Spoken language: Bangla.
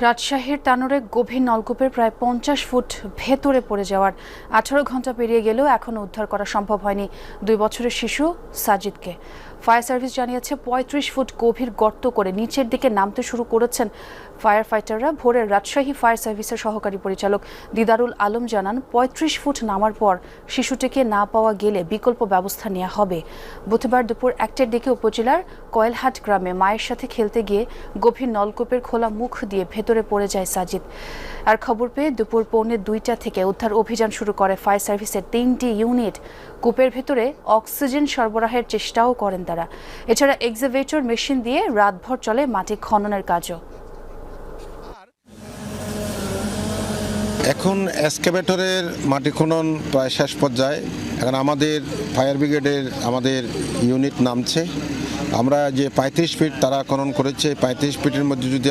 রাজশাহীর তানোরে গভীর নলকূপের প্রায় 50 ফুট ভেতরে পড়ে যাওয়ার 18 ঘন্টা পেরিয়ে গেলেও এখনও উদ্ধার করা সম্ভব হয়নি 2 বছরের শিশু সাজিদকে। ফায়ার সার্ভিস জানিয়েছে 35 ফুট গভীর গর্ত করে নিচের দিকে নামতে শুরু করেছেন ফায়ার ফাইটাররা। ভোরে রাজশাহী ফায়ার সার্ভিসের সহকারী পরিচালক দিদারুল আলম জানান, 35 ফুট নামার পর শিশুটিকে না পাওয়া গেলে বিকল্প ব্যবস্থা নেওয়া হবে। বুধবার দুপুর 1টার দিকে উপজেলার কয়েলহাট গ্রামে মায়ের সাথে খেলতে গিয়ে গভীর নলকূপের খোলা মুখ দিয়ে ভেতরে পড়ে যায় সাজিদ। আর খবর পেয়ে দুপুর 1:45 থেকে উদ্ধার অভিযান শুরু করে ফায়ার সার্ভিসের 3টি ইউনিট। কূপের ভেতরে অক্সিজেন সরবরাহের চেষ্টাও করেন তারা। এছাড়া এক্সকাভেটর মেশিন দিয়ে রাতভর চলে মাটি খননের কাজও। এখন এক্সকাভেটরের মাটি খনন প্রায় শেষ পর্যায়ে। এখন আমাদের ফায়ার ব্রিগেডের আমাদের ইউনিট নামছে। আমরা যে 35 ফিট তারা খনন করেছে, 35 ফিটের মধ্যে যদি